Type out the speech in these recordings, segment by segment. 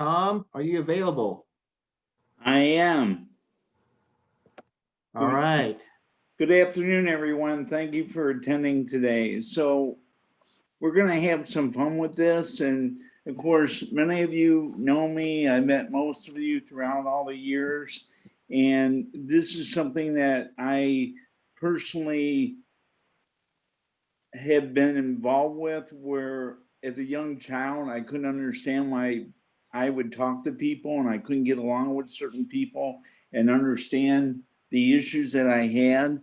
Tom, are you available? I am. All right. Good afternoon, everyone. Thank you for attending today. So we're going to have some fun with this. And of course, many of you know me. I met most of you throughout all the years. And this is something that I personally have been involved with, where as a young child, I couldn't understand why I would talk to people and I couldn't get along with certain people and understand the issues that I had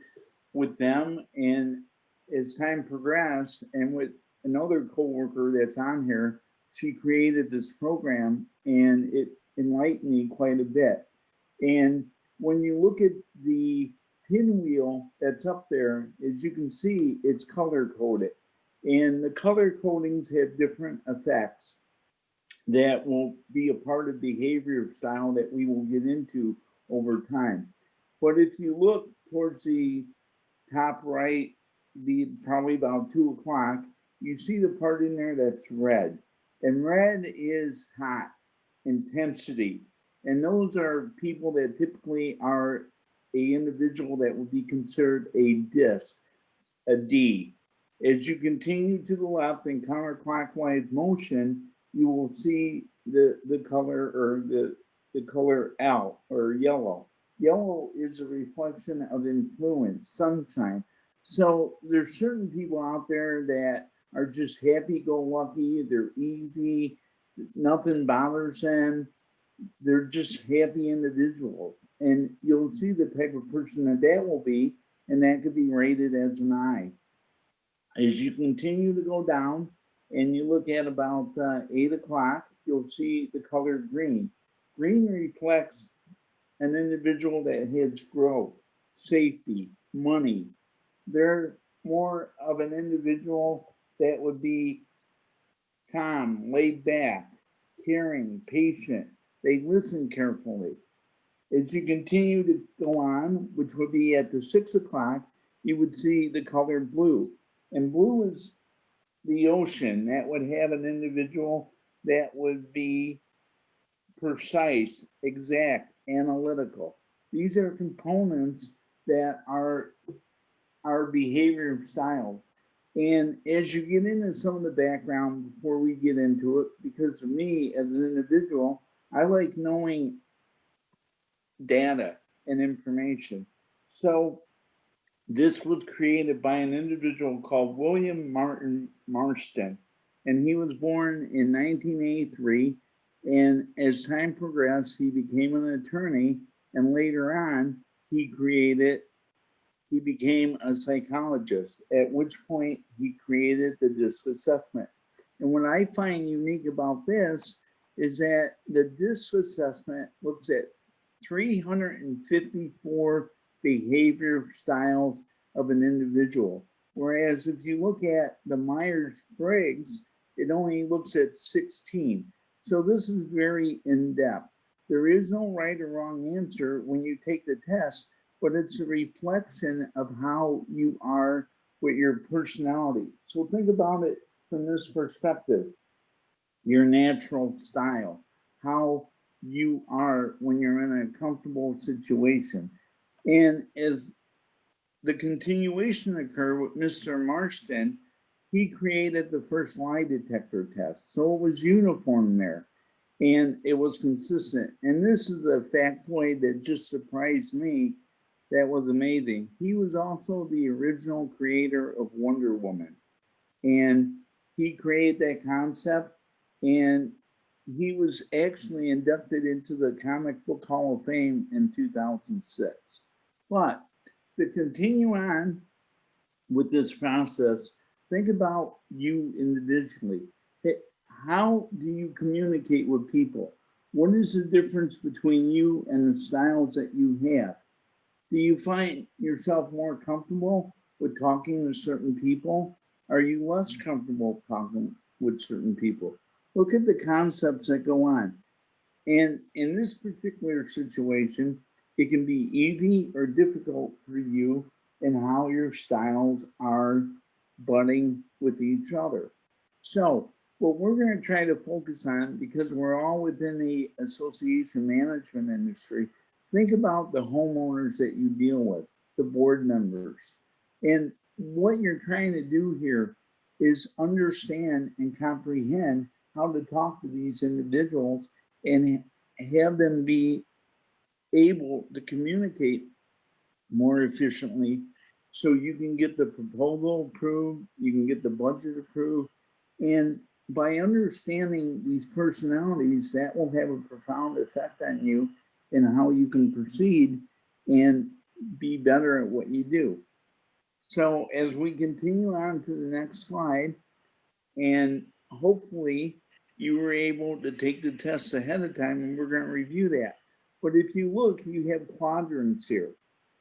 with them. And as time progressed, and with another coworker that's on here, she created this program and it enlightened me quite a bit. And when you look at the pinwheel that's up there, as you can see, it's color coded. And the color codings have different effects that will be a part of behavior style that we will get into over time. But if you look towards the top right, probably about 2 o'clock, you see the part in there that's red. And red is hot, intensity. And those are people that typically are a individual that would be considered a disc, a D. As you continue to the left in counterclockwise motion, you will see the color or the color L or yellow. Yellow is a reflection of influence, sunshine. So there's certain people out there that are just happy-go-lucky, they're easy, nothing bothers them. They're just happy individuals. And you'll see the type of person that will be, and that could be rated as an I. As you continue to go down and you look at about 8 o'clock, you'll see the color green. Green reflects an individual that has growth, safety, money. They're more of an individual that would be calm, laid back, caring, patient. They listen carefully. As you continue to go on, which would be at the 6 o'clock, you would see the color blue. And blue is the ocean. That would have an individual that would be precise, exact, analytical. These are components that are our behavior styles. And as you get into some of the background before we get into it, because of me as an individual, I like knowing data and information. So this was created by an individual called William Martin Marston, and he was born in 1983. And as time progressed, he became an attorney, and later on, he became a psychologist, at which point he created the DISC assessment. And what I find unique about this is that the DISC assessment looks at 354 behavior styles of an individual. Whereas if you look at the Myers-Briggs, it only looks at 16. So this is very in-depth. There is no right or wrong answer when you take the test, but it's a reflection of how you are with your personality. So think about it from this perspective. Your natural style, how you are when you're in a comfortable situation. And as the continuation occurred with Mr. Marston, he created the first lie detector test. So it was uniform there and it was consistent. And this is a factoid that just surprised me. That was amazing. He was also the original creator of Wonder Woman. And he created that concept, and he was actually inducted into the Comic Book Hall of Fame in 2006. But to continue on with this process, think about you individually. How do you communicate with people? What is the difference between you and the styles that you have? Do you find yourself more comfortable with talking to certain people? Are you less comfortable talking with certain people? Look at the concepts that go on. And in this particular situation, it can be easy or difficult for you in how your styles are butting with each other. So what we're going to try to focus on, because we're all within the association management industry, think about the homeowners that you deal with, the board members. And what you're trying to do here is understand and comprehend how to talk to these individuals and have them be able to communicate more efficiently so you can get the proposal approved, you can get the budget approved. And by understanding these personalities, that will have a profound effect on you and how you can proceed and be better at what you do. So as we continue on to the next slide, and hopefully you were able to take the tests ahead of time, and we're going to review that. But if you look, you have quadrants here.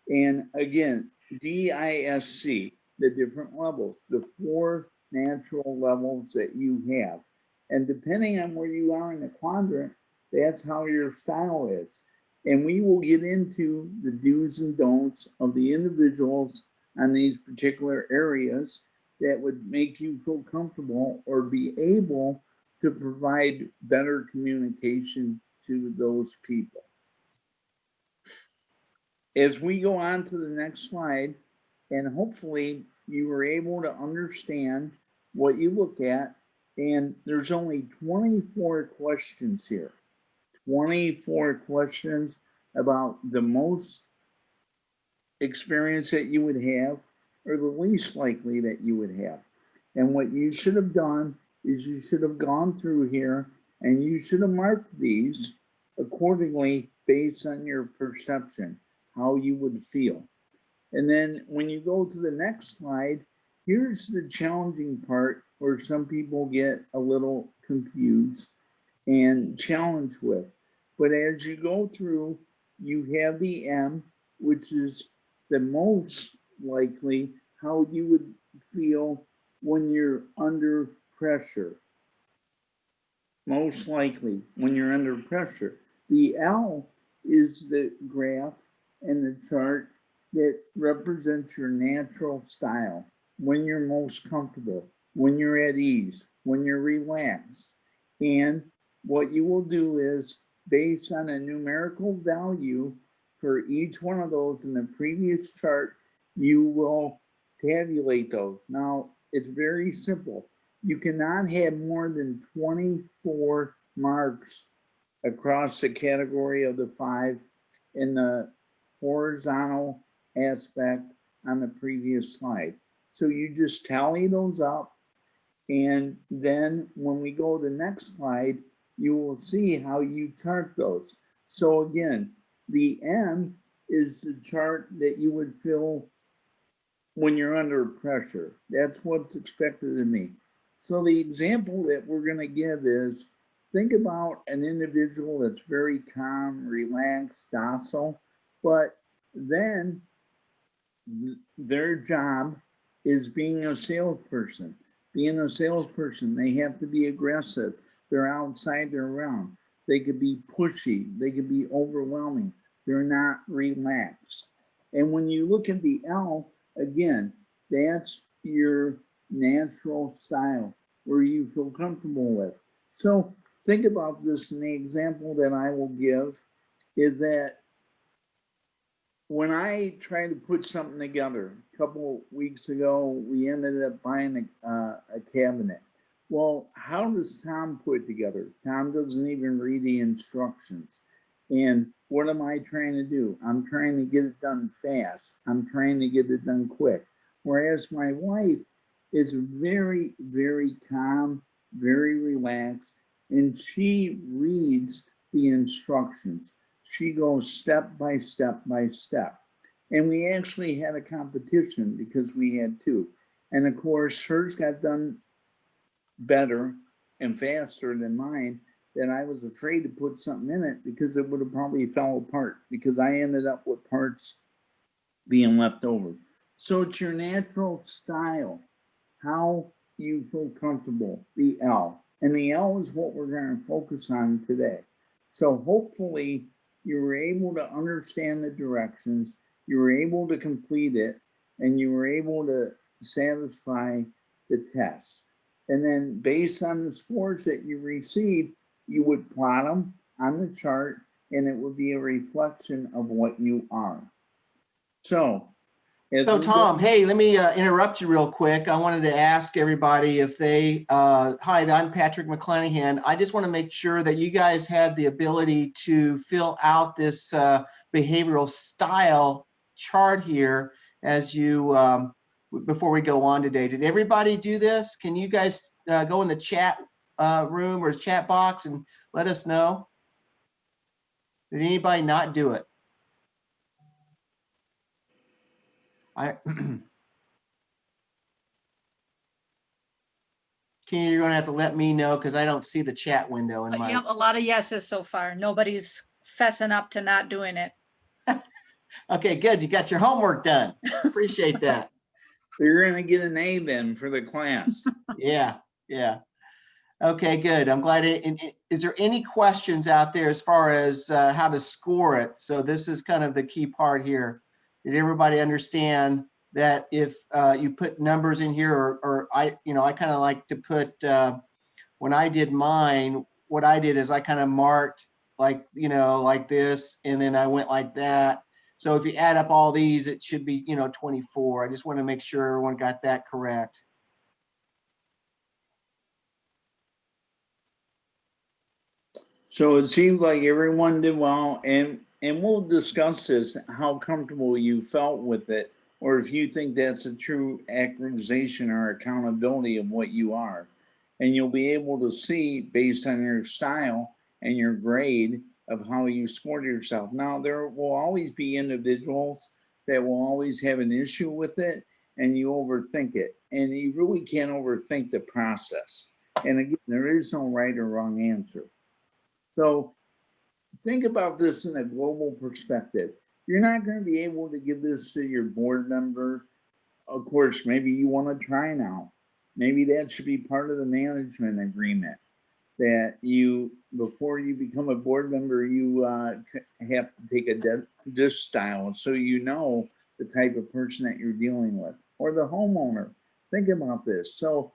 And again, DISC, the different levels, the 4 natural levels that you have. And depending on where you are in the quadrant, that's how your style is. And we will get into the do's and don'ts of the individuals on these particular areas that would make you feel comfortable or be able to provide better communication to those people. As we go on to the next slide, and hopefully you were able to understand what you look at, and there's only 24 questions here. 24 questions about the most experience that you would have or the least likely that you would have. And what you should have done is you should have gone through here and you should have marked these accordingly based on your perception, how you would feel. And then when you go to the next slide, here's the challenging part where some people get a little confused and challenged with. But as you go through, you have the M, which is the most likely how you would feel when you're under pressure. Most likely when you're under pressure. The L is the graph and the chart that represents your natural style, when you're most comfortable, when you're at ease, when you're relaxed. And what you will do is, based on a numerical value for each one of those in the previous chart, you will tabulate those. Now, it's very simple. You cannot have more than 24 marks across the category of the 5 in the horizontal aspect on the previous slide. So you just tally those up, and then when we go to the next slide, you will see how you chart those. So again, the M is the chart that you would fill when you're under pressure. That's what's expected of me. So the example that we're going to give is, think about an individual that's very calm, relaxed, docile, but then their job is being a salesperson. Being a salesperson, they have to be aggressive. They're outside, they're around. They could be pushy. They could be overwhelming. They're not relaxed. And when you look at the L, again, that's your natural style where you feel comfortable with. So think about this, and the example that I will give is that when I tried to put something together a couple weeks ago, we ended up buying a cabinet. Well, how does Tom put it together? Tom doesn't even read the instructions. And what am I trying to do? I'm trying to get it done fast. I'm trying to get it done quick. Whereas my wife is very, very calm, very relaxed, and she reads the instructions. She goes step by step by step. And we actually had a competition because we had 2. And of course, hers got done better and faster than mine, that I was afraid to put something in it because it would have probably fell apart, because I ended up with parts being left over. So it's your natural style, how you feel comfortable, the L. And the L is what we're going to focus on today. So hopefully you were able to understand the directions, you were able to complete it, and you were able to satisfy the test. And then based on the scores that you received, you would plot them on the chart, and it would be a reflection of what you are. So, So Tom, hey, let me interrupt you real quick. I wanted to ask everybody if they, hi, I'm Patrick McClanahan. I just want to make sure that you guys had the ability to fill out this behavioral style chart here as you, before we go on today. Did everybody do this? Can you guys go in the chat room or chat box and let us know? Did anybody not do it? Kenny, you're gonna have to let me know because I don't see the chat window in my. Yep, a lot of yeses so far. Nobody's fessing up to not doing it. Okay, good. You got your homework done. Appreciate that. You're going to get an A then for the class. Yeah, yeah. Okay, good. I'm glad. Is there any questions out there as far as how to score it? So this is kind of the key part here. Did everybody understand that if you put numbers in here, or I kind of like to put, when I did mine, what I did is I kind of marked like, like this, and then I went like that. So if you add up all these, it should be, 24. I just want to make sure everyone got that correct. So it seems like everyone did well, and we'll discuss this, how comfortable you felt with it, or if you think that's a true accusation or accountability of what you are. And you'll be able to see based on your style and your grade of how you scored yourself. Now, there will always be individuals that will always have an issue with it, and you overthink it. And you really can't overthink the process. And again, there is no right or wrong answer. So think about this in a global perspective. You're not going to be able to give this to your board member. Of course, maybe you want to try now. Maybe that should be part of the management agreement that you, before you become a board member, you have to take a dish style so you know the type of person that you're dealing with, or the homeowner. Think about this. So,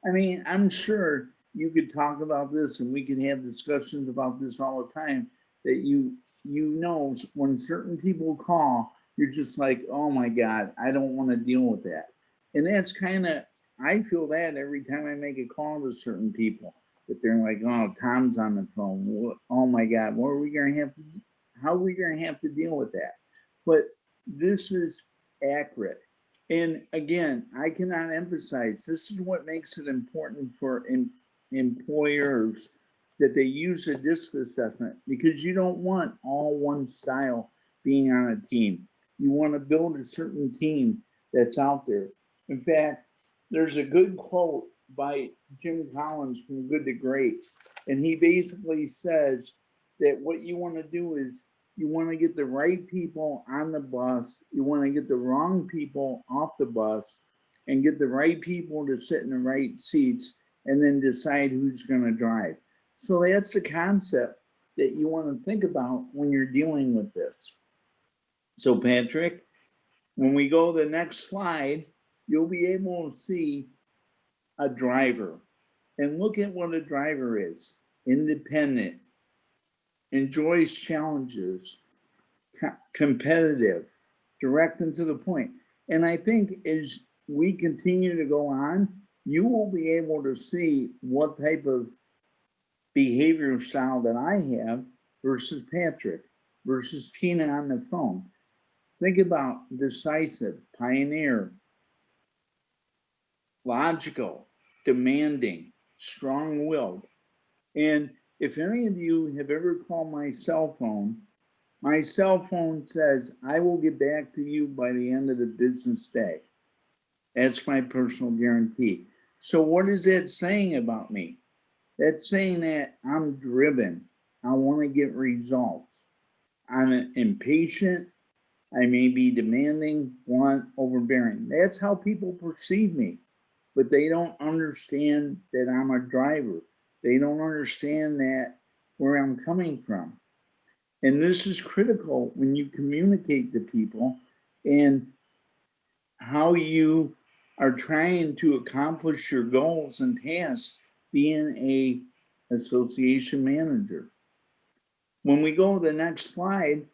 I mean, I'm sure you could talk about this and we could have discussions about this all the time, that you know when certain people call, you're just like, oh my God, I don't want to deal with that. And that's kind of, I feel that every time I make a call to certain people, that they're like, oh, Tom's on the phone. Oh my God, what are we going to have to, how are we going to have to deal with that? But this is accurate. And again, I cannot emphasize, this is what makes it important for employers that they use a DISC assessment, because you don't want all one style being on a team. You want to build a certain team that's out there. In fact, there's a good quote by Jim Collins from Good to Great, and he basically says that what you want to do is you want to get the right people on the bus, you want to get the wrong people off the bus, and get the right people to sit in the right seats, and then decide who's going to drive. So that's the concept that you want to think about when you're dealing with this. So Patrick, when we go to the next slide, you'll be able to see a driver. And look at what a driver is. Independent, enjoys challenges, competitive, direct and to the point. And I think as we continue to go on, you will be able to see what type of behavioral style that I have versus Patrick, versus Tina on the phone. Think about decisive, pioneer, logical, demanding, strong-willed. And if any of you have ever called my cell phone says, I will get back to you by the end of the business day. That's my personal guarantee. So what is that saying about me? That's saying that I'm driven. I want to get results. I'm impatient. I may be demanding, blunt, overbearing. That's how people perceive me. But they don't understand that I'm a driver. They don't understand that where I'm coming from. And this is critical when you communicate to people and how you are trying to accomplish your goals and tasks being a association manager. When we go to the next slide,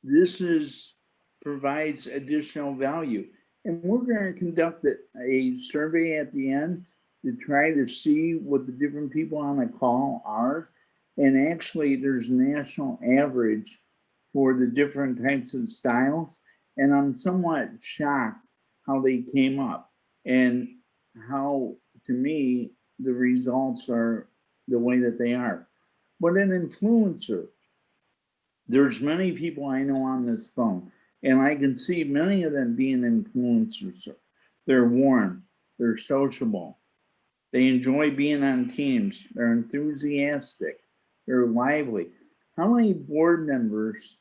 this provides additional value. And we're going to conduct a survey at the end to try to see what the different people on the call are. And actually, there's national average for the different types of styles. And I'm somewhat shocked how they came up and how, to me, the results are the way that they are. But an influencer, there's many people I know on this phone, and I can see many of them being influencers. They're warm, they're sociable, they enjoy being on teams, they're enthusiastic, they're lively. How many board members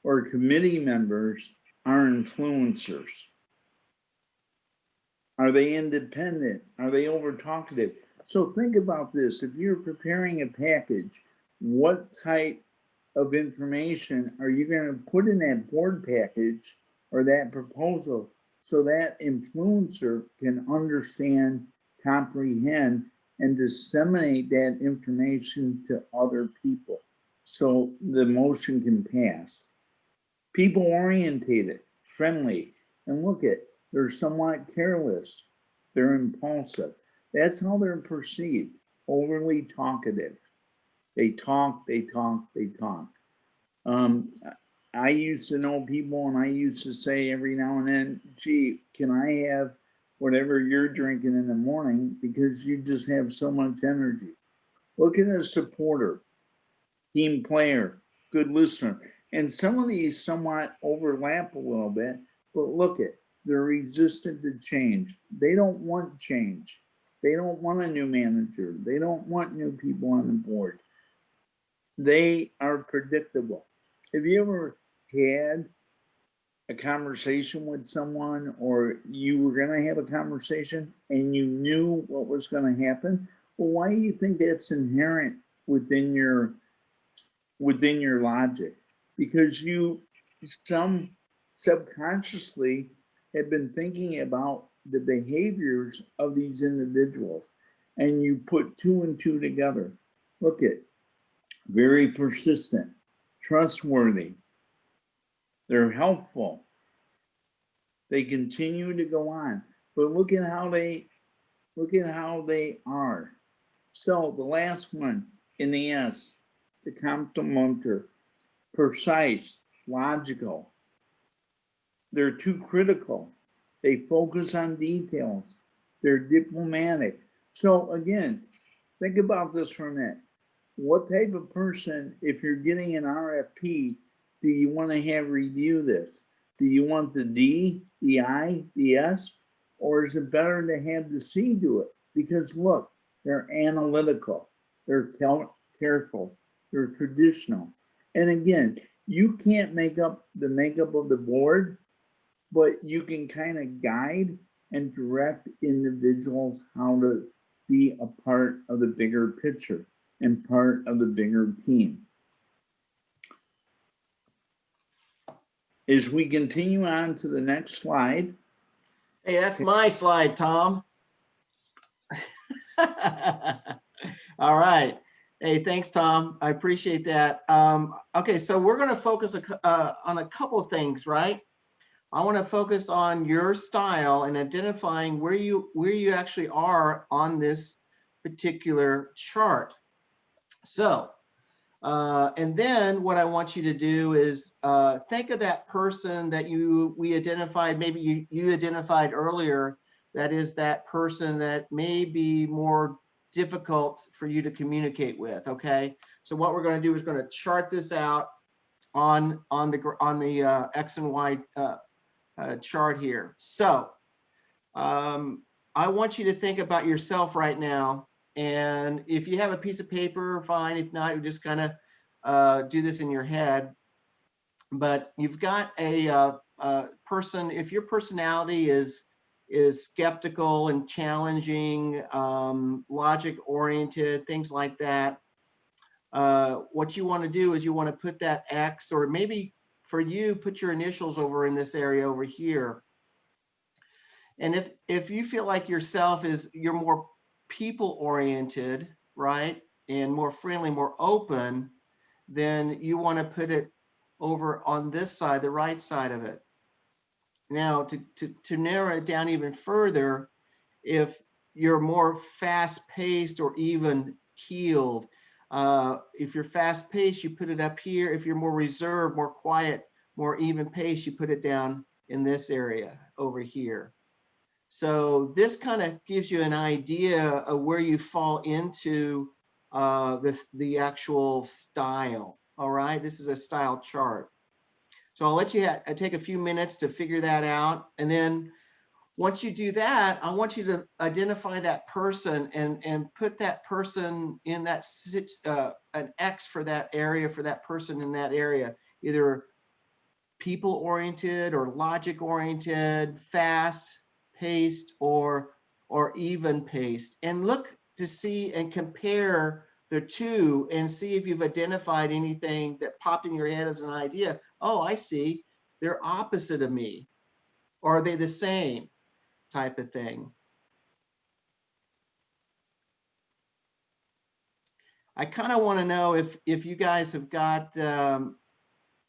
or committee members are influencers? Are they independent? Are they over talkative? So think about this. If you're preparing a package, what type of information are you going to put in that board package or that proposal so that influencer can understand, comprehend, and disseminate that information to other people so the motion can pass? People orientated, friendly, and look at, they're somewhat careless, they're impulsive. That's how they're perceived, overly talkative. They talk, they talk, they talk. I used to know people and I used to say every now and then, gee, can I have whatever you're drinking in the morning because you just have so much energy? Look at a supporter, team player, good listener. And some of these somewhat overlap a little bit, but look at, they're resistant to change. They don't want change. They don't want a new manager. They don't want new people on the board. They are predictable. Have you ever had a conversation with someone, or you were going to have a conversation and you knew what was going to happen? Well, why do you think that's inherent within your logic? Because you subconsciously have been thinking about the behaviors of these individuals, and you put two and two together. Look at, very persistent, trustworthy, they're helpful, they continue to go on. But look at how they are. So the last one in the S, the complementer, precise, logical. They're too critical. They focus on details. They're diplomatic. So again, think about this for a minute. What type of person, if you're getting an RFP, do you want to have review this? Do you want the D, the I, the S, or is it better to have the C do it? Because look, they're analytical, they're careful, they're traditional. And again, you can't make up the makeup of the board, but you can kind of guide and direct individuals how to be a part of the bigger picture and part of the bigger team. As we continue on to the next slide. Hey, that's my slide, Tom. All right. Hey, thanks, Tom. I appreciate that. Okay, so we're going to focus on a couple of things, right? I want to focus on your style and identifying where you actually are on this particular chart. So, and then what I want you to do is think of that person that we identified, maybe you identified earlier, that is that person that may be more difficult for you to communicate with, okay? So what we're going to do is going to chart this out on the X and Y chart here. So I want you to think about yourself right now. And if you have a piece of paper, fine. If not, you just kind of do this in your head. But you've got a person, if your personality is skeptical and challenging, logic oriented, things like that, what you want to do is you want to put that X, or maybe for you, put your initials over in this area over here. And if you feel like yourself you're more people oriented, right? And more friendly, more open, then you want to put it over on this side, the right side of it. Now, to narrow it down even further, if you're more fast-paced or even keeled, if you're fast-paced, you put it up here. If you're more reserved, more quiet, more even pace, you put it down in this area over here. So this kind of gives you an idea of where you fall into the actual style. All right, this is a style chart. So I'll let you take a few minutes to figure that out. And then once you do that, I want you to identify that person and put that person in that, an X for that area, for that person in that area, either people oriented or logic oriented, fast paced or even paced, and look to see and compare the two and see if you've identified anything that popped in your head as an idea. Oh, I see, they're opposite of me, or are they the same, type of thing. I kind of want to know if you guys have got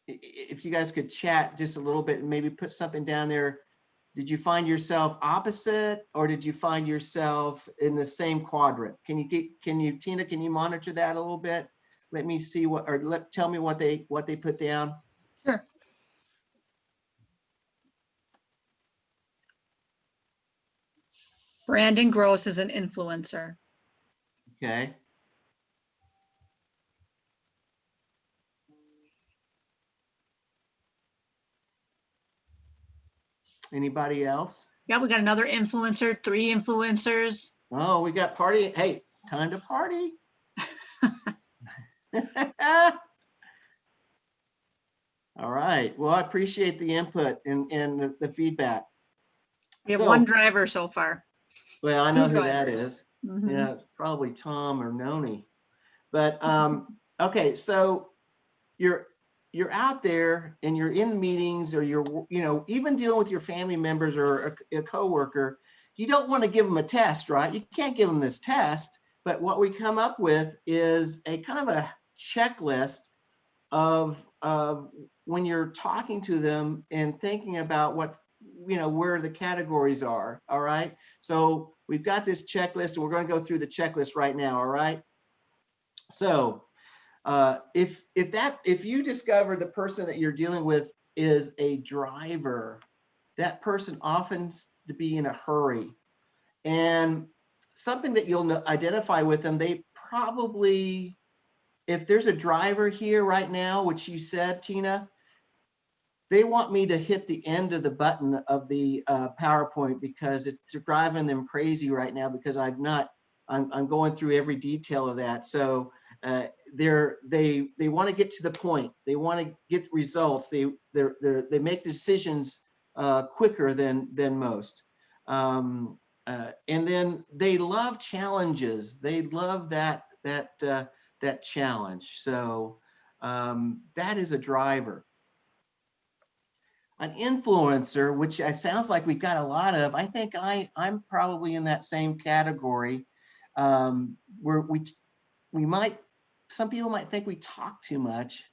if you guys could chat just a little bit and maybe put something down there. Did you find yourself opposite, or did you find yourself in the same quadrant? Can you, Tina, can you monitor that a little bit? Let me see what, or tell me what they put down. Sure. Brandon Gross is an influencer. Okay. Anybody else? Yeah, we got another influencer, 3 influencers. Oh, we got party. Hey, time to party. All right. Well, I appreciate the input and the feedback. We have So, 1 driver so far. well, I know 2 who that drivers. is. Mhm. Yeah, it's probably Tom or Noni. But okay, so you're out there and you're in meetings, or you're, you know, even dealing with your family members or a coworker. You don't want to give them a test, right? You can't give them this test. But what we come up with is a kind of a checklist of when you're talking to them and thinking about what, you know, where the categories are. All right. So we've got this checklist, and we're going to go through the checklist right now. All right. So if you discover the person that you're dealing with is a driver, that person often to be in a hurry, and something that you'll identify with them, they probably, if there's a driver here right now, which you said, Tina, they want me to hit the end of the button of the PowerPoint because it's driving them crazy right now, because I'm going through every detail of that. So they want to get to the point. They want to get results. They make decisions quicker than most. And then they love challenges. They love that challenge. So that is a driver. An influencer, which sounds like we've got a lot of. I think I'm probably in that same category, where we might, some people might think we talk too much,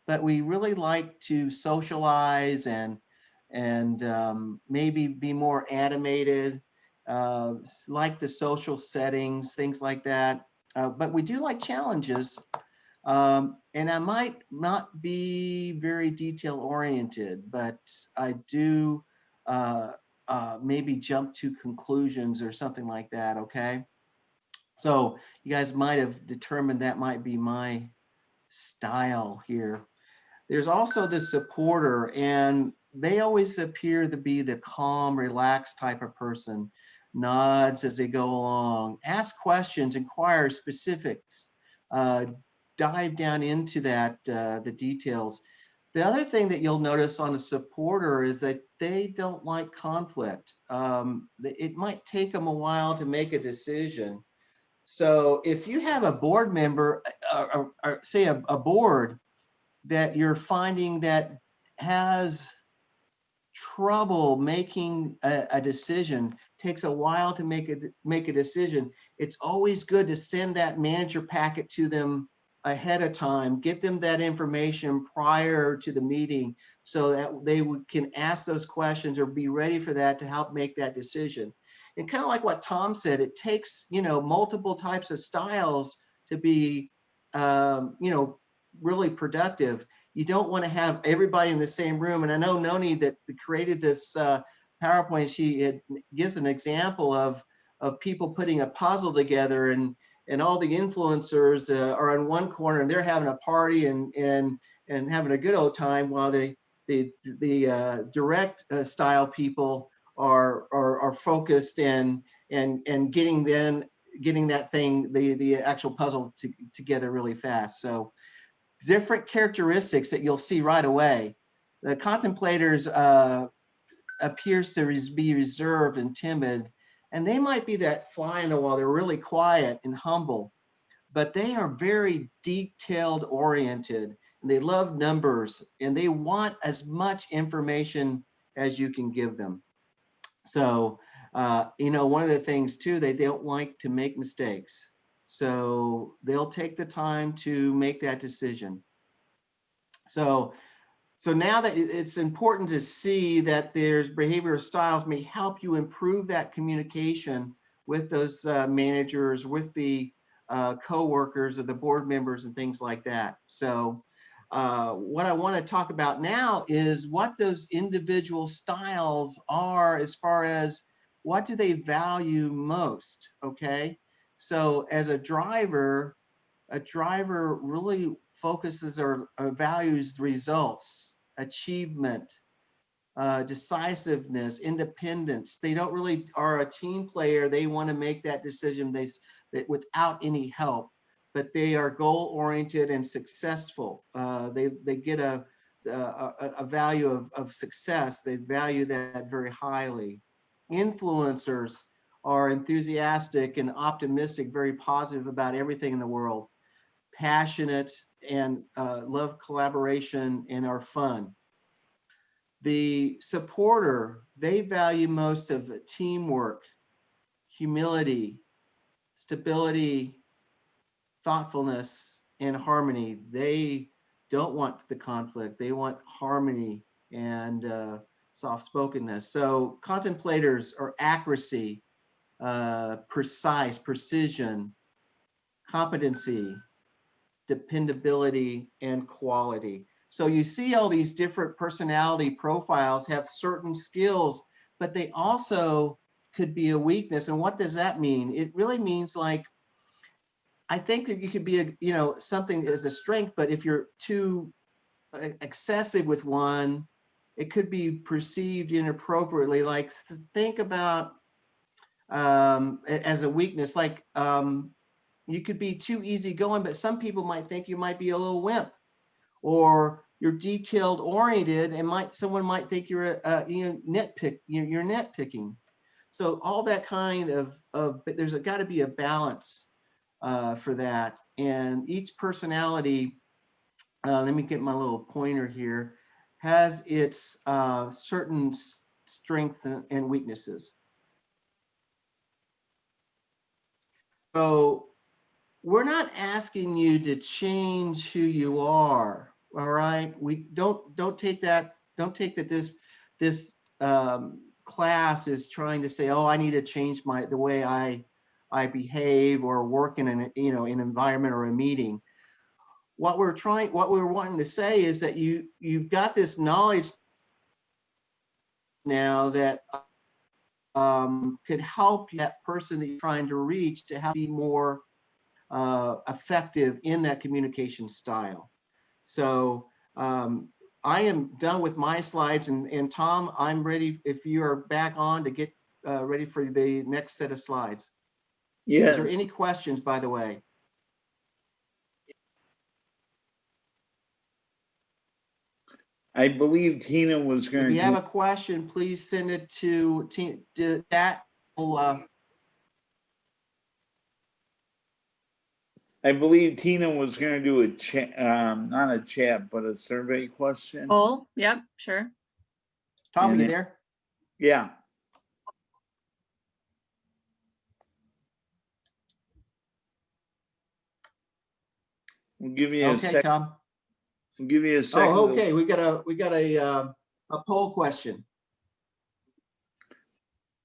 but we really like to socialize and maybe be more animated, like the social settings, things like that. But we do like challenges. And I might not be very detail oriented, but I do maybe jump to conclusions or something like that. Okay. So you guys might have determined that might be my style here. There's also the supporter, and they always appear to be the calm, relaxed type of person. Nods as they go along, ask questions, inquire specifics, dive down into that, the details. The other thing that you'll notice on a supporter is that they don't like conflict. It might take them a while to make a decision. So if you have a board member, or say a board that you're finding that has trouble making a decision, takes a while to make a decision, it's always good to send that manager packet to them ahead of time, get them that information prior to the meeting so that they can ask those questions or be ready for that to help make that decision. And kind of like what Tom said, it takes, multiple types of styles to be, really productive. You don't want to have everybody in the same room. And I know Noni that created this PowerPoint, she gives an example of people putting a puzzle together, and all the influencers are in one corner and they're having a party and having a good old time, while the direct style people are focused and getting that thing, the actual puzzle together really fast. So different characteristics that you'll see right away. The contemplators appears to be reserved and timid, and they might be that fly in the wall. They're really quiet and humble, but they are very detailed oriented, and they love numbers, and they want as much information as you can give them. So, one of the things too, they don't like to make mistakes. So they'll take the time to make that decision. So now that it's important to see that there's behavioral styles may help you improve that communication with those managers, with the co-workers or the board members and things like that. So what I want to talk about now is what those individual styles are as far as what do they value most, okay? So as a driver really focuses or values results, achievement, decisiveness, independence. They don't really are a team player. They want to make that decision that without any help, but they are goal oriented and successful. They get a value of success. They value that very highly. Influencers are enthusiastic and optimistic, very positive about everything in the world, passionate and love collaboration and are fun. The supporter, they value most of teamwork, humility, stability, thoughtfulness, and harmony. They don't want the conflict. They want harmony and soft-spokenness. So contemplators are accuracy, precise, precision, competency, dependability, and quality. So you see all these different personality profiles have certain skills, but they also could be a weakness. And what does that mean? It really means, like, I think that you could be something as a strength, but if you're too excessive with one, it could be perceived inappropriately. Like, think about as a weakness, like you could be too easygoing, but some people might think you might be a little wimp, or you're detailed oriented, and someone might think you're you're nitpicking. So all that kind of but there's got to be a balance for that. And each personality, let me get my little pointer here, has its certain strengths and weaknesses. So we're not asking you to change who you are, all right? We don't take that this class is trying to say, oh, I need to change the way I behave or work in an an environment or a meeting. What we're wanting to say is that you've got this knowledge now that could help that person that you're trying to reach to help be more effective in that communication style. So I am done with my slides, and Tom, I'm ready if you are back on to get ready for the next set of slides. Yes. Is there any questions, by the way? I believe Tina was going to. If you have a question, please send it to that. I believe Tina was going to do a chat, not a chat, but a survey question. Oh, yep, sure. Tom, are And you it- there? Yeah. We'll give you a Okay, sec. Tom. We'll give you a second. Oh, to- okay, we got a poll question.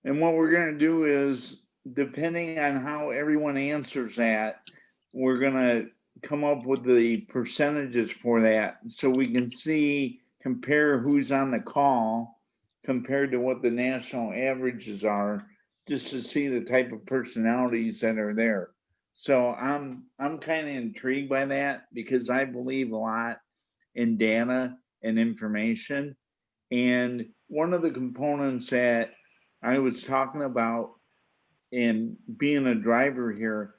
And what we're gonna do is, depending on how everyone answers that, we're gonna come up with the percentages for that, so we can see, compare who's on the call compared to what the national averages are, just to see the type of personalities that are there. So I'm kind of intrigued by that, because I believe a lot in data and information. And one of the components that I was talking about in being a driver here,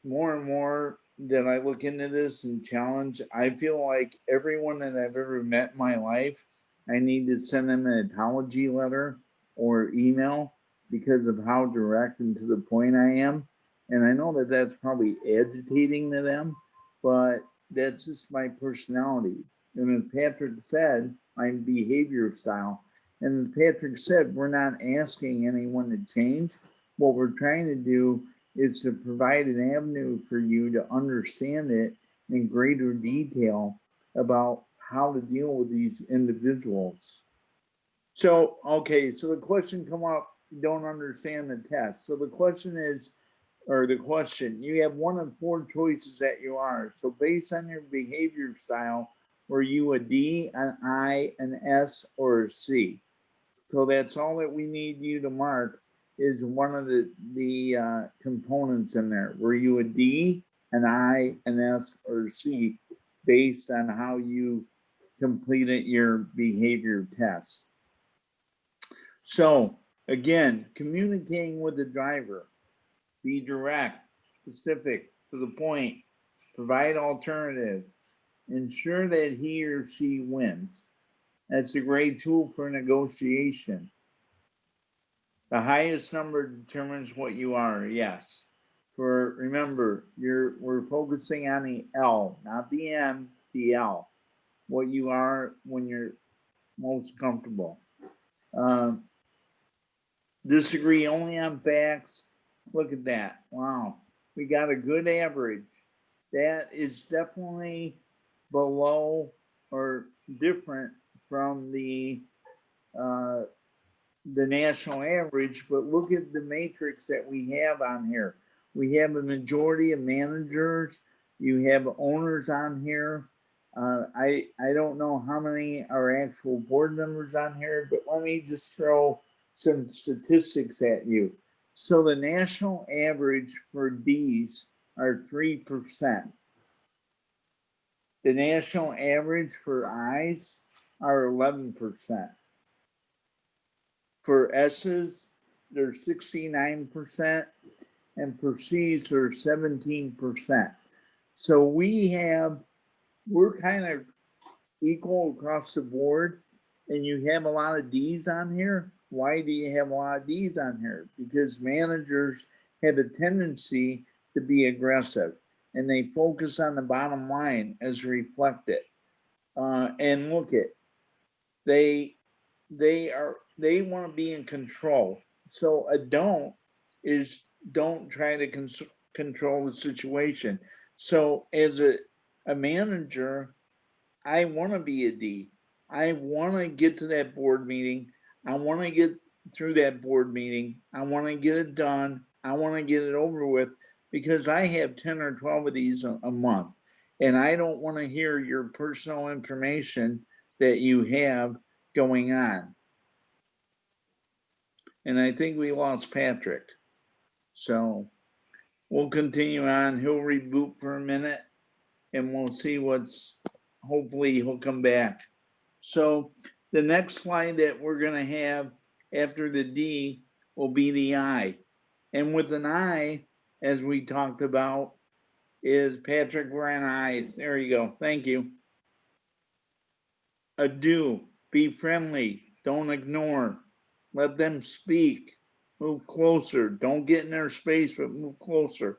more and more that I look into this and challenge, I feel like everyone that I've ever met in my life, I need to send them an apology letter or email because of how direct and to the point I am. And I know that that's probably agitating to them, but that's just my personality. And as Patrick said, my behavior style. And as Patrick said, we're not asking anyone to change. What we're trying to do is to provide an avenue for you to understand it in greater detail about how to deal with these individuals. So, okay, so the question come up, you don't understand the test. So the question is, you have one of 4 choices that you are. So based on your behavior style, were you a D, an I, an S, or a C? So that's all that we need you to mark, is one of the components in there. Were you a D, an I, an S, or a C, based on how you completed your behavior test? So again, communicating with the driver, be direct, specific, to the point, provide alternatives, ensure that he or she wins. That's a great tool for negotiation. The highest number determines what you are, yes. Remember, we're focusing on the L, not the M, the L. What you are when you're most comfortable. Disagree only on facts. Look at that. Wow. We got a good average. That is definitely below or different from the national average, but look at the matrix that we have on here. We have a majority of managers. You have owners on here. I don't know how many are actual board members on here, but let me just throw some statistics at you. So the national average for D's are 3%. The national average for I's are 11%. For S's, they're 69%, and for C's, they're 17%. So we're kind of equal across the board, and you have a lot of D's on here. Why do you have a lot of D's on here? Because managers have a tendency to be aggressive, and they focus on the bottom line as reflected. And look at, they want to be in control. So a don't try to control the situation. So as a manager, I want to be a D. I want to get to that board meeting. I want to get through that board meeting. I want to get it done. I want to get it over with, because I have 10 or 12 of these a month. And I don't want to hear your personal information that you have going on. And I think we lost Patrick. So we'll continue on. He'll reboot for a minute and we'll see hopefully he'll come back. So the next slide that we're going to have after the D will be the I. And with an I, as we talked about, is Patrick, we're on I's. There you go. Thank you. A do, be friendly, don't ignore, let them speak, move closer, don't get in their space, but move closer.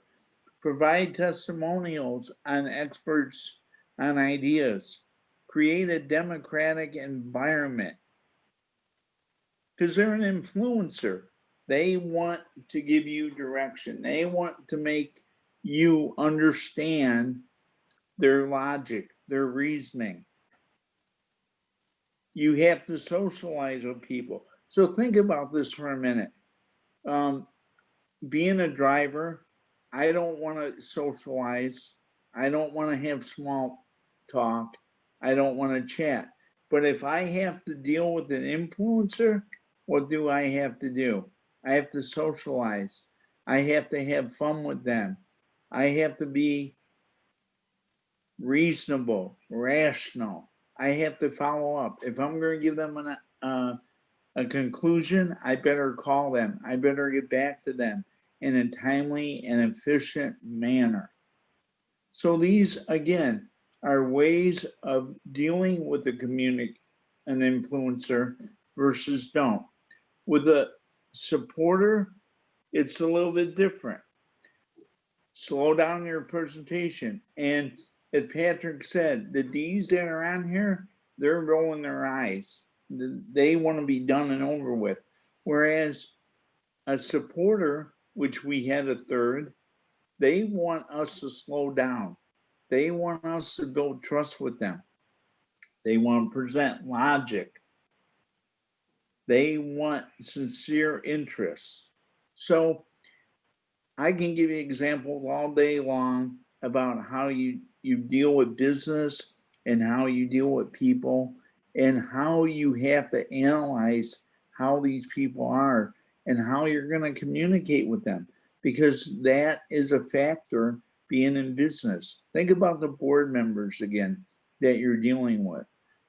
Provide testimonials on experts on ideas. Create a democratic environment. because they're an influencer. They want to give you direction. They want to make you understand their logic, their reasoning. You have to socialize with people. So think about this for a minute. Being a driver, I don't want to socialize. I don't want to have small talk. I don't want to chat. But if I have to deal with an influencer, what do I have to do? I have to socialize. I have to have fun with them. I have to be reasonable, rational. I have to follow up. If I'm going to give them a conclusion, I better call them. I better get back to them in a timely and efficient manner. So these, again, are ways of dealing with an influencer versus don't. With a supporter, it's a little bit different. Slow down your presentation. And as Patrick said, the D's that are on here, they're rolling their eyes. They want to be done and over with. Whereas a supporter, which we had a third, they want us to slow down. They want us to build trust with them. They want to present logic. They want sincere interest. So I can give you examples all day long about how you deal with business and how you deal with people and how you have to analyze how these people are and how you're going to communicate with them, because that is a factor being in business. Think about the board members again that you're dealing with.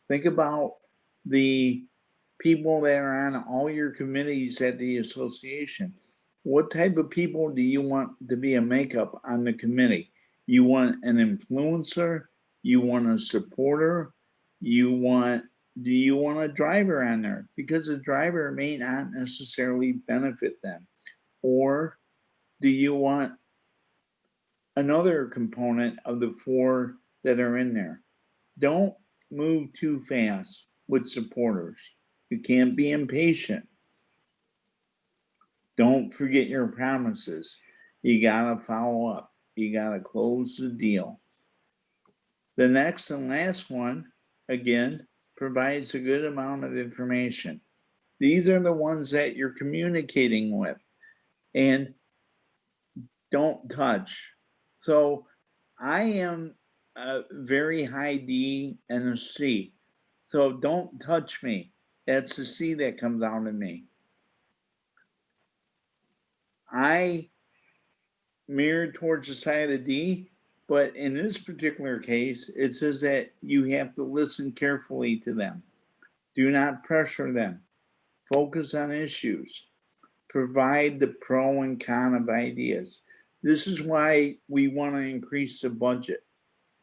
Think about the people that are on all your committees at the association. What type of people do you want to be a makeup on the committee? You want an influencer? You want a supporter? Do you want a driver on there? Because a driver may not necessarily benefit them. Or do you want another component of the 4 that are in there? Don't move too fast with supporters. You can't be impatient. Don't forget your promises. You gotta follow up. You gotta close the deal. The next and last one, again, provides a good amount of information. These are the ones that you're communicating with. And don't touch. So I am a very high D and a C. So don't touch me. That's the C that comes out of me. I mirror towards the side of the D, but in this particular case, it says that you have to listen carefully to them. Do not pressure them. Focus on issues. Provide the pro and con of ideas. This is why we want to increase the budget,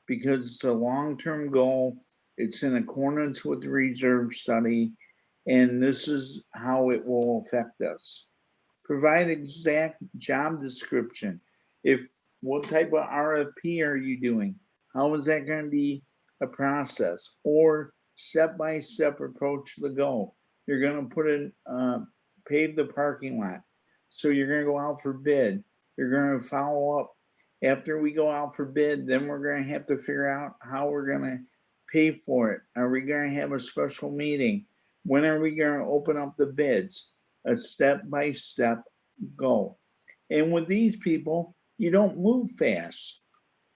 because it's a long-term goal. It's in accordance with the reserve study, and this is how it will affect us. Provide exact job description. What type of RFP are you doing? How is that going to be a process? Or step-by-step approach to the goal. You're going to put in, pave the parking lot. So you're going to go out for bid. You're going to follow up. After we go out for bid, then we're going to have to figure out how we're going to pay for it. Are we going to have a special meeting? When are we going to open up the bids? A step-by-step goal. And with these people, you don't move fast.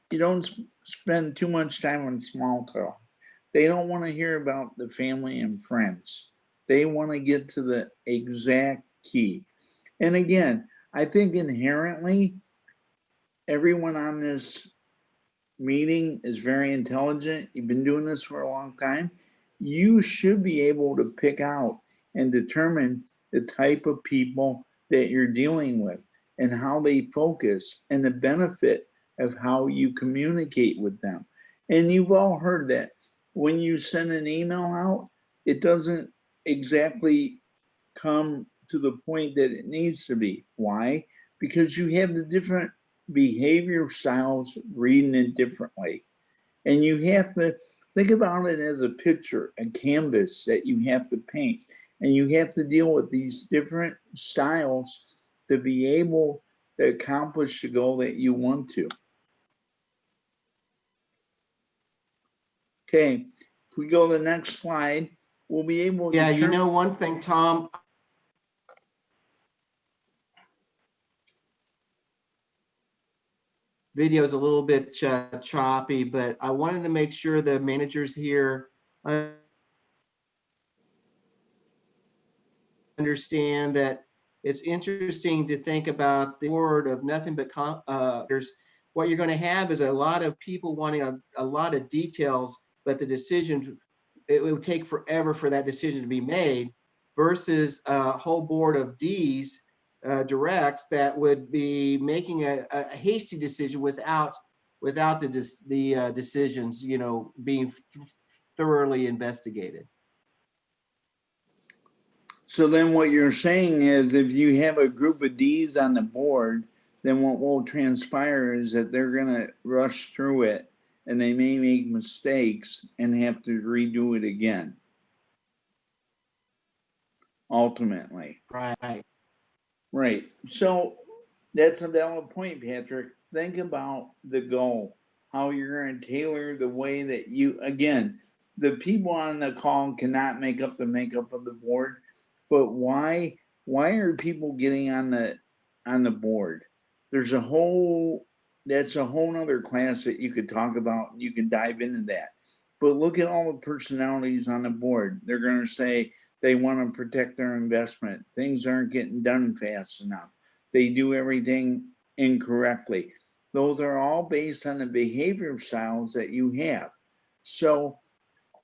You don't spend too much time on small talk. They don't want to hear about the family and friends. They want to get to the exact key. And again, I think inherently, everyone on this meeting is very intelligent. You've been doing this for a long time. You should be able to pick out and determine the type of people that you're dealing with and how they focus and the benefit of how you communicate with them. And you've all heard that when you send an email out, it doesn't exactly come to the point that it needs to be. Why? Because you have the different behavior styles reading it differently. And you have to think about it as a picture, a canvas that you have to paint. And you have to deal with these different styles to be able to accomplish the goal that you want to. Okay, if we go to the next slide, we'll be able to Yeah, you know, one thing, Tom, video is a little bit choppy, but I wanted to make sure the managers here understand that it's interesting to think about the word of nothing but what you're going to have is a lot of people wanting a lot of details, but the decision, it would take forever for that decision to be made, versus a whole board of Ds, directs, that would be making a hasty decision without the decisions, you know, being thoroughly investigated. So then what you're saying is if you have a group of Ds on the board, then what will transpire is that they're going to rush through it and they may make mistakes and have to redo it again. Ultimately. Right. Right. So that's a valid point, Patrick. Think about the goal, how you're going to tailor the way that you, again, the people on the call cannot make up the makeup of the board, but why are people getting on the board? There's a whole, that's a whole nother class that you could talk about, and you can dive into that. But look at all the personalities on the board. They're going to say they want to protect their investment. Things aren't getting done fast enough. They do everything incorrectly. Those are all based on the behavior styles that you have. So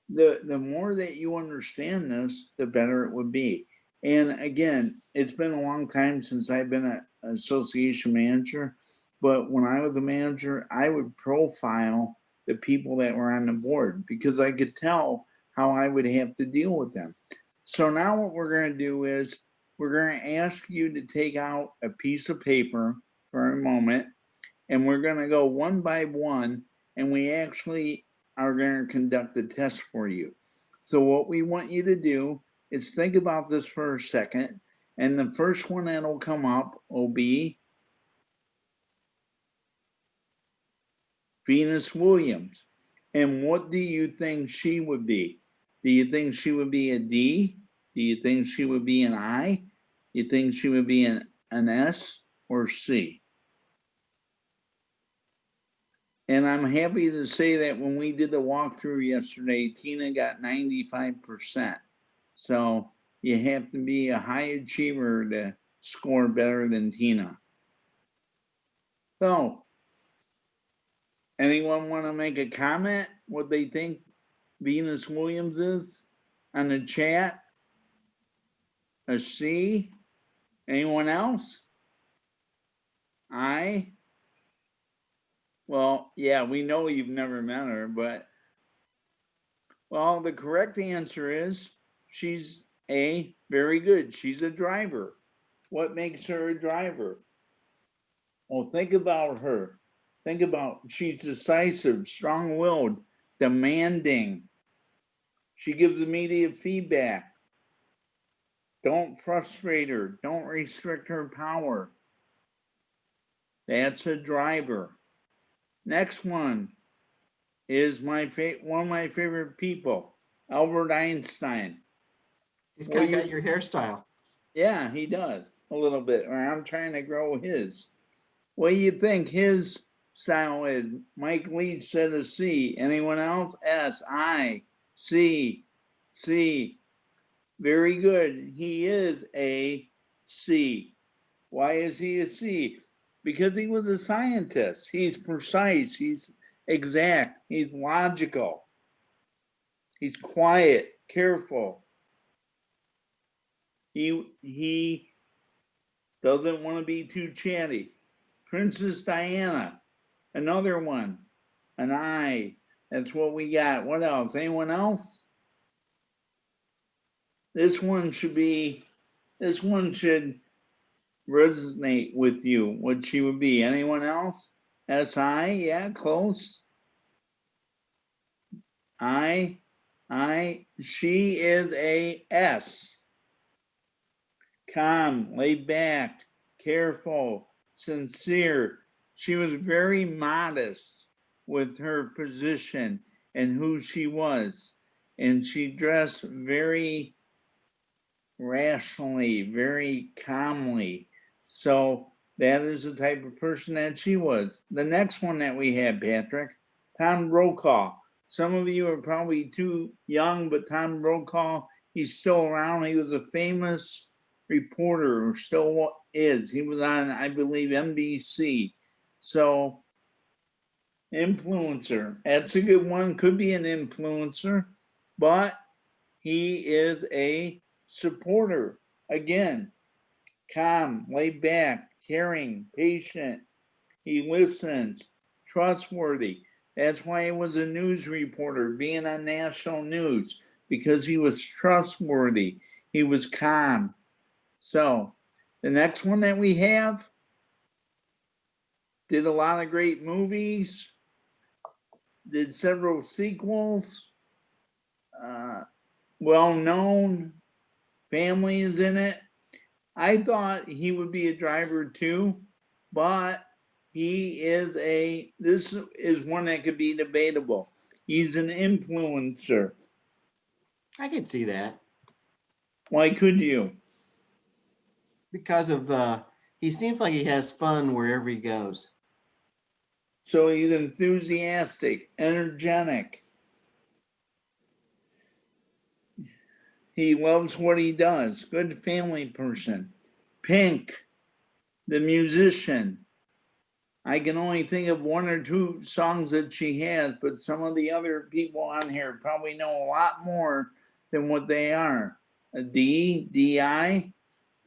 the more that you understand this, the better it would be. And again, it's been a long time since I've been an association manager, but when I was a manager, I would profile the people that were on the board because I could tell how I would have to deal with them. So now what we're going to do is we're going to ask you to take out a piece of paper for a moment, and we're going to go one by one, and we actually are going to conduct a test for you. So what we want you to do is think about this for a second, and the first one that'll come up will be Venus Williams. And what do you think she would be? Do you think she would be a D? Do you think she would be an I? You think she would be an S or C? And I'm happy to say that when we did the walkthrough yesterday, Tina got 95%. So you have to be a high achiever to score better than Tina. So, anyone want to make a comment what they think Venus Williams is on the chat? A C? Anyone else? I? Well, yeah, we know you've never met her, but well, the correct answer is she's A, very good. She's a driver. What makes her a driver? Well, think about her. Think about she's decisive, strong-willed, demanding. She gives immediate feedback. Don't frustrate her. Don't restrict her power. That's a driver. Next one is one of my favorite people, Albert Einstein. He's kind of got your hairstyle. Yeah, he does a little bit, or I'm trying to grow his. What do you think his style is? Mike Leach said a C. Anyone else? S, I, C, C. Very good. He is a C. Why is he a C? Because he was a scientist. He's precise. He's exact. He's logical. He's quiet, careful. He doesn't want to be too chatty. Princess Diana, another one. An I. That's what we got. What else? Anyone else? This one should resonate with you, what she would be. Anyone else? S-I, yeah, close. She is a S. calm, laid back, careful, sincere. She was very modest with her position and who she was. And she dressed very rationally, very calmly. So that is the type of person that she was. The next one that we have, Patrick, Tom Brokaw. Some of you are probably too young, but Tom Brokaw, he's still around. He was a famous reporter, or still is. He was on, I believe, NBC. So, influencer. That's a good one. Could be an influencer, but he is a supporter. Again, calm, laid back, caring, patient. He listens, trustworthy. That's why he was a news reporter, being on national news, because he was trustworthy. He was calm. So the next one that we have did a lot of great movies, did several sequels, well known, family is in it. I thought he would be a driver too, but this is one that could be debatable. He's an influencer. I could see that Why could you? because of he seems like he has fun wherever he goes. So he's enthusiastic, energetic. He loves what he does. Good family person. Pink, the musician. I can only think of one or two songs that she has, but some of the other people on here probably know a lot more than what they are. A D.I.,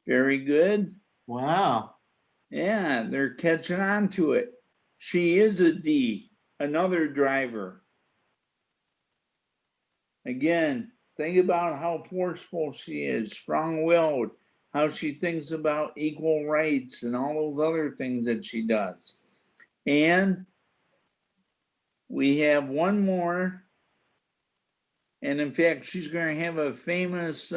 very good. Wow. Yeah, they're catching on to it. She is a D, another driver. Again, think about how forceful she is, strong-willed, how she thinks about equal rights and all those other things that she does. And we have one more. And in fact, she's going to have a famous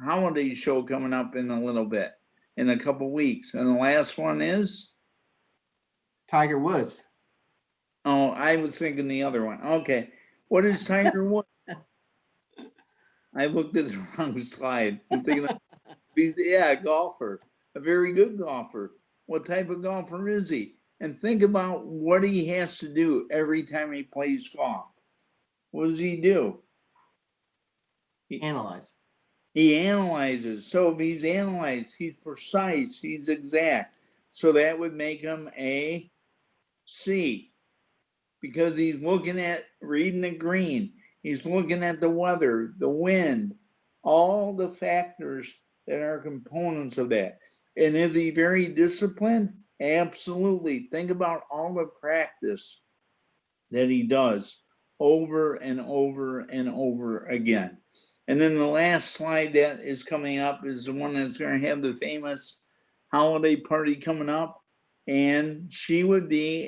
holiday show coming up in a little bit, in a couple weeks. And the last one is? Tiger Woods. Oh, I was thinking the other one. Okay. What is Tiger Woods? I looked at the wrong slide. I'm thinking of, a golfer, a very good golfer. What type of golfer is he? And think about what he has to do every time he plays golf. What does he do? Analyze. He analyzes. So if he's analyzed, he's precise, he's exact. So that would make him a C, because he's looking at reading the green. He's looking at the weather, the wind, all the factors that are components of that. And is he very disciplined? Absolutely. Think about all the practice that he does over and over and over again. And then the last slide that is coming up is the one that's going to have the famous holiday party coming up. And she would be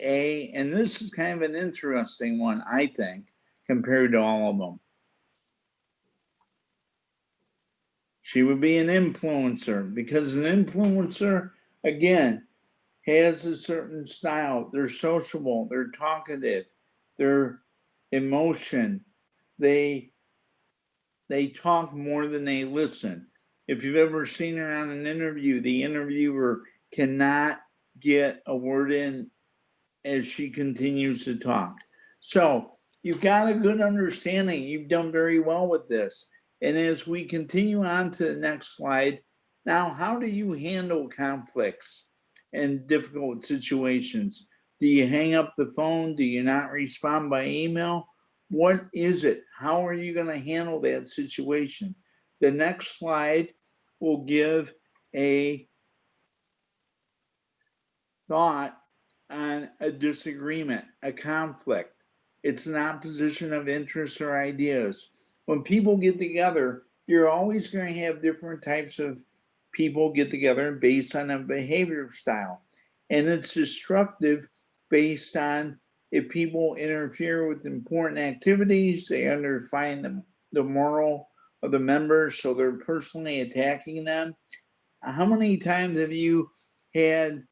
and this is kind of an interesting one, I think, compared to all of them. She would be an influencer, because an influencer, again, has a certain style. They're sociable, they're talkative, they're emotion. They talk more than they listen. If you've ever seen her on an interview, the interviewer cannot get a word in as she continues to talk. So you've got a good understanding. You've done very well with this. And as we continue on to the next slide, now, how do you handle conflicts and difficult situations? Do you hang up the phone? Do you not respond by email? What is it? How are you going to handle that situation? The next slide will give a thought on a disagreement, a conflict. It's an opposition of interests or ideas. When people get together, you're always going to have different types of people get together based on a behavior style. And it's destructive based on if people interfere with important activities, they undermine the moral of the members, so they're personally attacking them. How many times have you had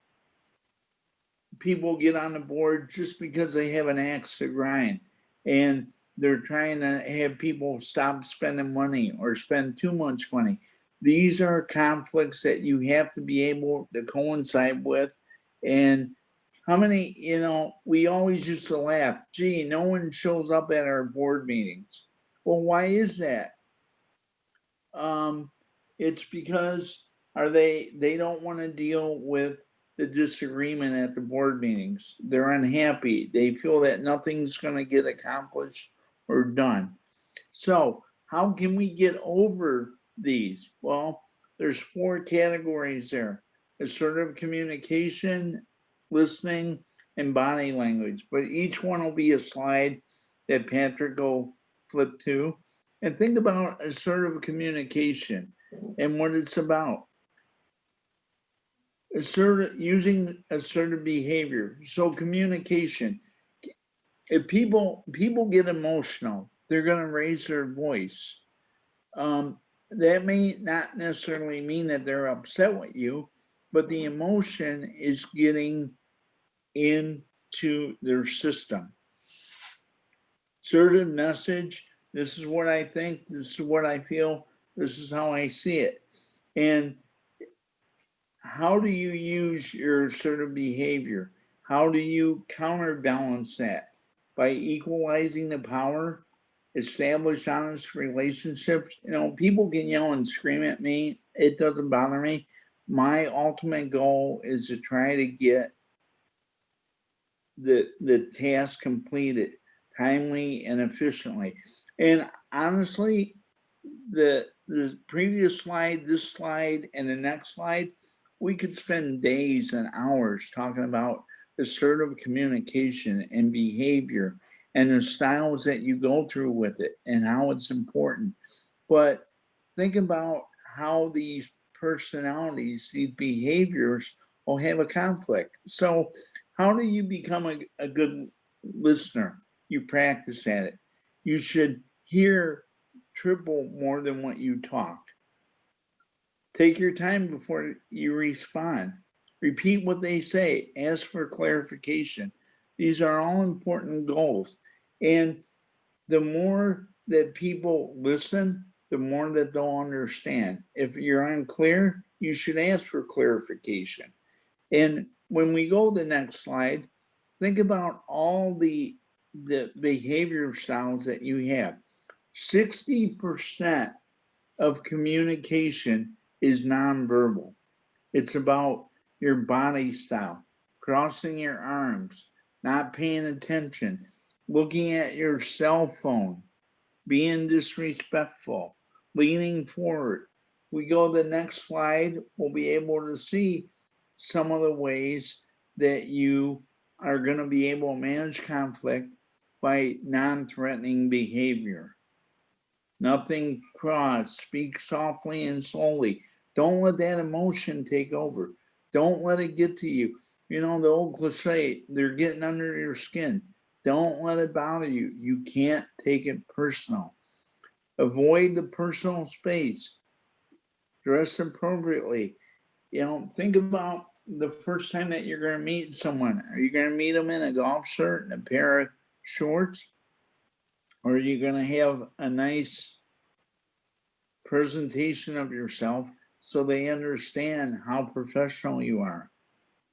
people get on the board just because they have an axe to grind and they're trying to have people stop spending money or spend too much money? These are conflicts that you have to be able to coincide with. And how many, we always used to laugh, gee, no one shows up at our board meetings. Well, why is that? It's because they don't want to deal with the disagreement at the board meetings. They're unhappy. They feel that nothing's going to get accomplished or done. So how can we get over these? Well, there's 4 categories there: assertive communication, listening, and body language. But each one will be a slide that Patrick will flip to. And think about assertive communication and what it's about. Using assertive behavior. So communication. If people get emotional, they're going to raise their voice. That may not necessarily mean that they're upset with you, but the emotion is getting into their system. Assertive message. This is what I think. This is what I feel. This is how I see it. And how do you use your assertive behavior? How do you counterbalance that? By equalizing the power, establish honest relationships. People can yell and scream at me. It doesn't bother me. My ultimate goal is to try to get the task completed timely and efficiently. And honestly, the previous slide, this slide, and the next slide, we could spend days and hours talking about assertive communication and behavior and the styles that you go through with it and how it's important. But think about how these personalities, these behaviors will have a conflict. So how do you become a good listener? You practice at it. You should hear triple more than what you talked. Take your time before you respond. Repeat what they say. Ask for clarification. These are all important goals. And the more that people listen, the more that they'll understand. If you're unclear, you should ask for clarification. And when we go to the next slide, think about all the behavior styles that you have. 60% of communication is nonverbal. It's about your body style, crossing your arms, not paying attention, looking at your cell phone, being disrespectful, leaning forward. We go to the next slide, we'll be able to see some of the ways that you are going to be able to manage conflict by non-threatening behavior. Nothing cross, speak softly and slowly. Don't let that emotion take over. Don't let it get to you. The old cliche, they're getting under your skin. Don't let it bother you. You can't take it personal. Avoid the personal space. Dress appropriately. Think about the first time that you're going to meet someone. Are you going to meet them in a golf shirt and a pair of shorts? Or are you going to have a nice presentation of yourself so they understand how professional you are?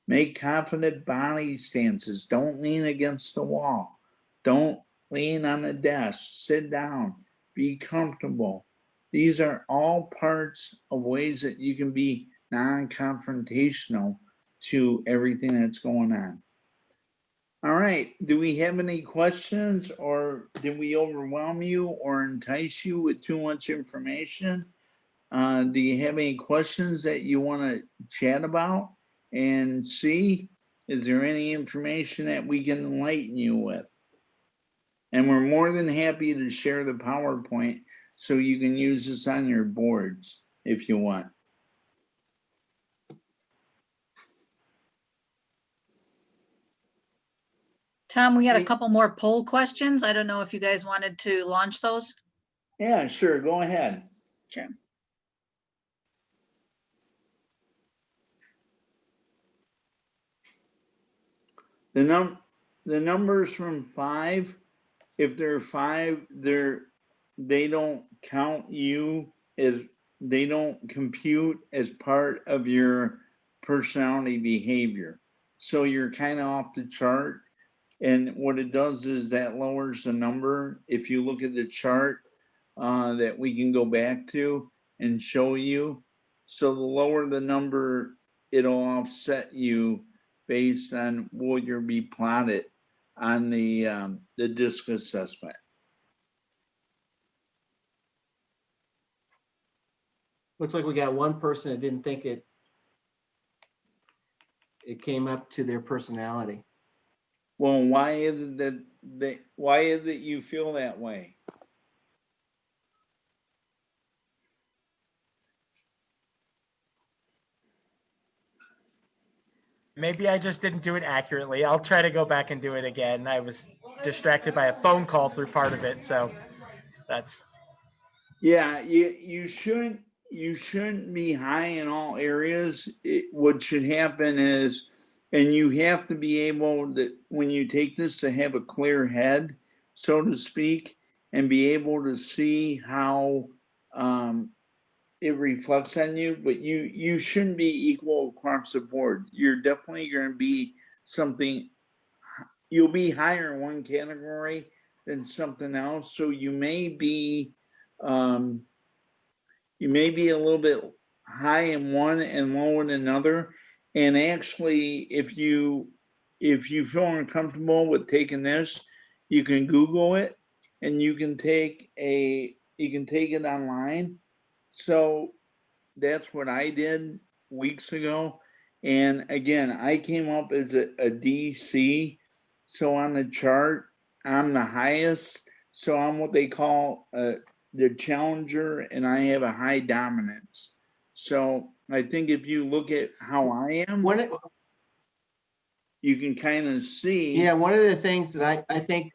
Make confident body stances. Don't lean against the wall. Don't lean on the desk. Sit down. Be comfortable. These are all parts of ways that you can be non-confrontational to everything that's going on. All right. Do we have any questions, or did we overwhelm you or entice you with too much information? Do you have any questions that you want to chat about and see? Is there any information that we can enlighten you with? And we're more than happy to share the PowerPoint so you can use this on your boards if you want. Tom, we got a couple more poll questions. I don't know if you guys wanted to launch those. Yeah, sure. Go ahead. Okay. The numbers from 5, if they're 5, they don't count you as, they don't compute as part of your personality behavior. So you're kind of off the chart. And what it does is that lowers the number. If you look at the chart that we can go back to and show you. So the lower the number, it'll offset you based on what you'll be plotted on the DISC assessment. Looks like we got one person that didn't think it came up to their personality. Well, why is it why is it you feel that way? Maybe I just didn't do it accurately. I'll try to go back and do it again. I was distracted by a phone call through part of it, so that's. Yeah, you shouldn't be high in all areas. What should happen is, and you have to be able to, when you take this, to have a clear head, so to speak, and be able to see how it reflects on you. But you shouldn't be equal across the board. You're definitely going to be something. You'll be higher in one category than something else. So you may be a little bit high in one and low in another. And actually, if you feel uncomfortable with taking this, you can Google it and you can take it online. So that's what I did weeks ago. And again, I came up as a DC. So on the chart, I'm the highest. So I'm what they call the challenger, and I have a high dominance. So I think if you look at how I am, you can kind of see. Yeah, one of the things that I think,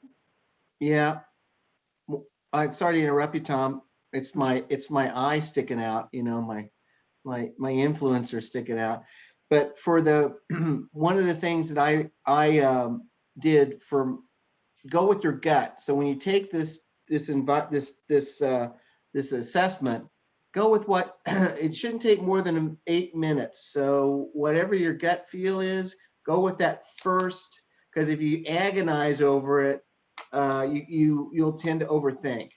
yeah, I'm sorry to interrupt you, Tom. It's my eye sticking out, you know, my influencer sticking out. But for the one of the things that I did for go with your gut. So when you take this assessment, go with what it shouldn't take more than 8 minutes. So whatever your gut feel is, go with that first, because if you agonize over it, you'll tend to overthink.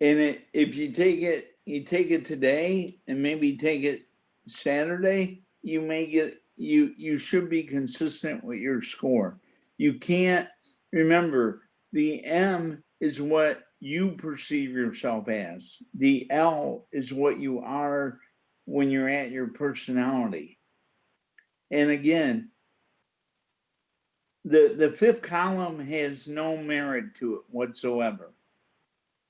And if you take it today and maybe take it Saturday, you may get, you should be consistent with your score. You can't, remember, the M is what you perceive yourself as. The L is what you are when you're at your personality. And again, the fifth column has no merit to it whatsoever.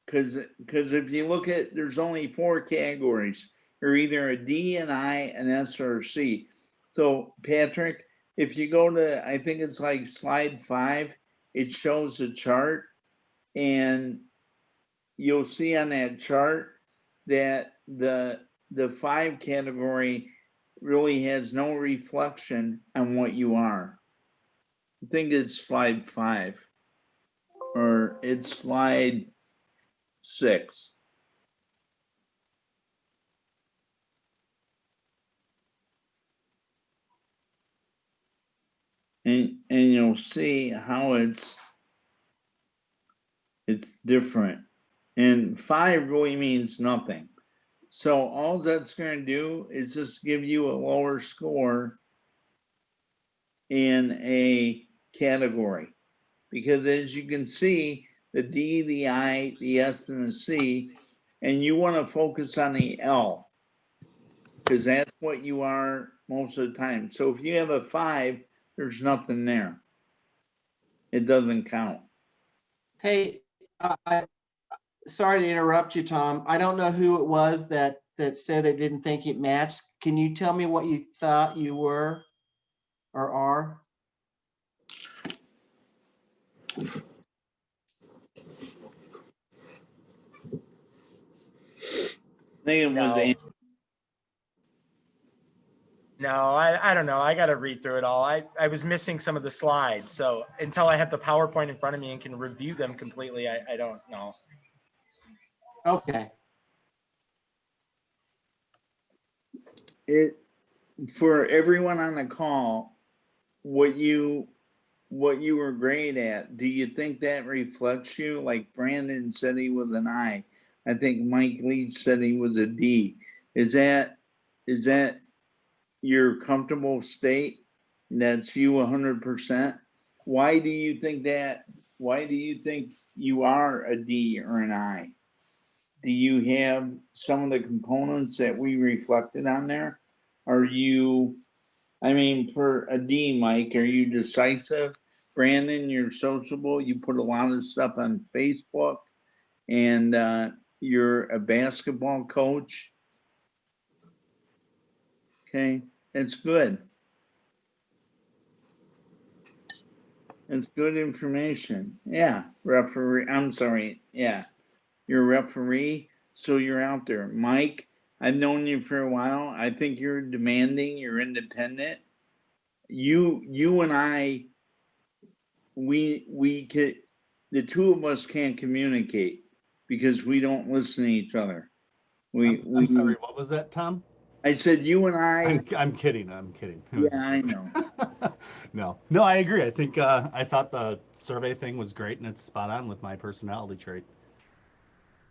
Because if you look at, there's only 4 categories. You're either a D, an I, an S, or a C. So Patrick, if you go to, I think it's like slide 5, it shows the chart, and you'll see on that chart that the 5 category really has no reflection on what you are. I think it's slide 5, or it's slide 6. And you'll see how it's different. And 5 really means nothing. So all that's going to do is just give you a lower score in a category. Because as you can see, the D, the I, the S, and the C, and you want to focus on the L, because that's what you are most of the time. So if you have a 5, there's nothing there. It doesn't count. Hey, sorry to interrupt you, Tom. I don't know who it was that said they didn't think it matched. Can you tell me what you thought you were or are? think it was. No, I don't know. I got to read through it all. I was missing some of the slides. So until I have the PowerPoint in front of me and can review them completely, I don't know. Okay. It for everyone on the call, what you were great at, do you think that reflects you? Like Brandon said he was an I. I think Mike Leach said he was a D. Is that your comfortable state? That's you 100%. Why do you think that? Why do you think you are a D or an I? Do you have some of the components that we reflected on there? Are you, I mean, for a D, Mike, are you decisive? Brandon, you're sociable. You put a lot of stuff on Facebook, and you're a basketball coach. Okay, it's good. It's good information. Yeah, referee. I'm sorry. Yeah, you're a referee, so you're out there. Mike, I've known you for a while. I think you're demanding. You're independent. You and I, we could. The two of us can't communicate because we don't listen to each other. I'm sorry, what was that, Tom? I said you and I. I'm kidding. I'm kidding. It was Yeah, I know. No, I agree. I think I thought the survey thing was great and it's spot on with my personality trait.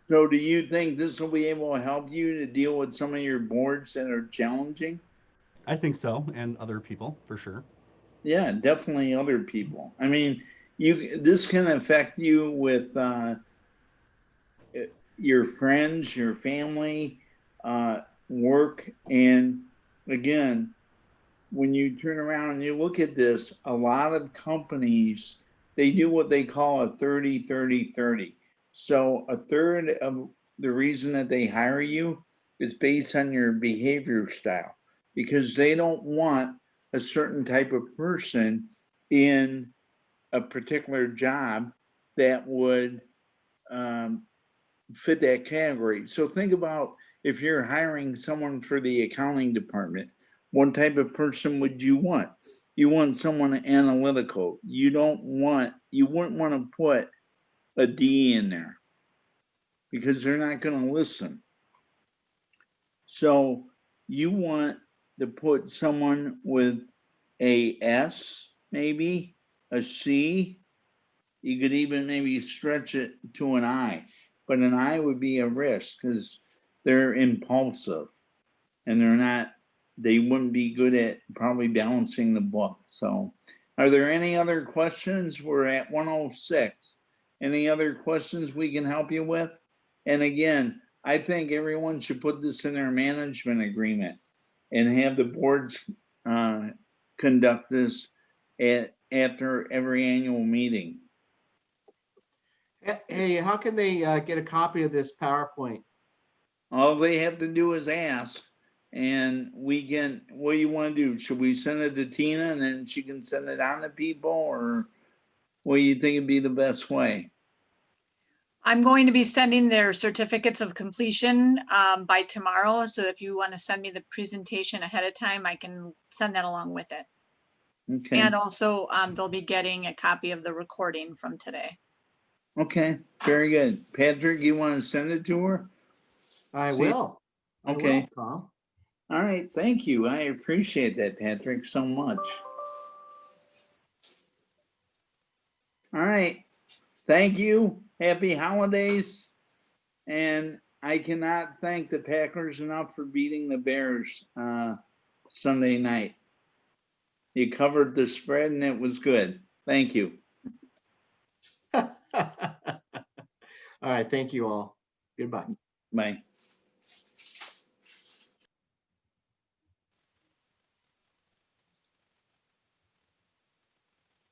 So do you think this will be able to help you to deal with some of your boards that are challenging? I think so, and other people for sure. Yeah, definitely other people. I mean, this can affect you with your friends, your family, work, and again, when you turn around and you look at this, a lot of companies, they do what they call a 30-30-30. So a third of the reason that they hire you is based on your behavior style, because they don't want a certain type of person in a particular job that would fit that category. So think about if you're hiring someone for the accounting department, what type of person would you want? You want someone analytical. You wouldn't want to put a D in there because they're not going to listen. So you want to put someone with a S, maybe a C. You could even maybe stretch it to an I, but an I would be a risk because they're impulsive and they wouldn't be good at probably balancing the book. So are there any other questions? We're at 106. Any other questions we can help you with? And again, I think everyone should put this in their management agreement and have the boards conduct this after every annual meeting. Hey, how can they get a copy of this PowerPoint? All they have to do is ask, and we can, what do you want to do? Should we send it to Tina and then she can send it on to people, or what do you think would be the best way? I'm going to be sending their certificates of completion by tomorrow. So if you want to send me the presentation ahead of time, I can send that along with it. Okay. And also they'll be getting a copy of the recording from today. Okay, very good. Patrick, you want to send it to her? I See- will. I Okay. will, Tom. All right, thank you. I appreciate that, Patrick, so much. All right, thank you. Happy holidays. And I cannot thank the Packers enough for beating the Bears Sunday night. You covered the spread and it was good. Thank you. All right. Thank you all. Goodbye. Bye.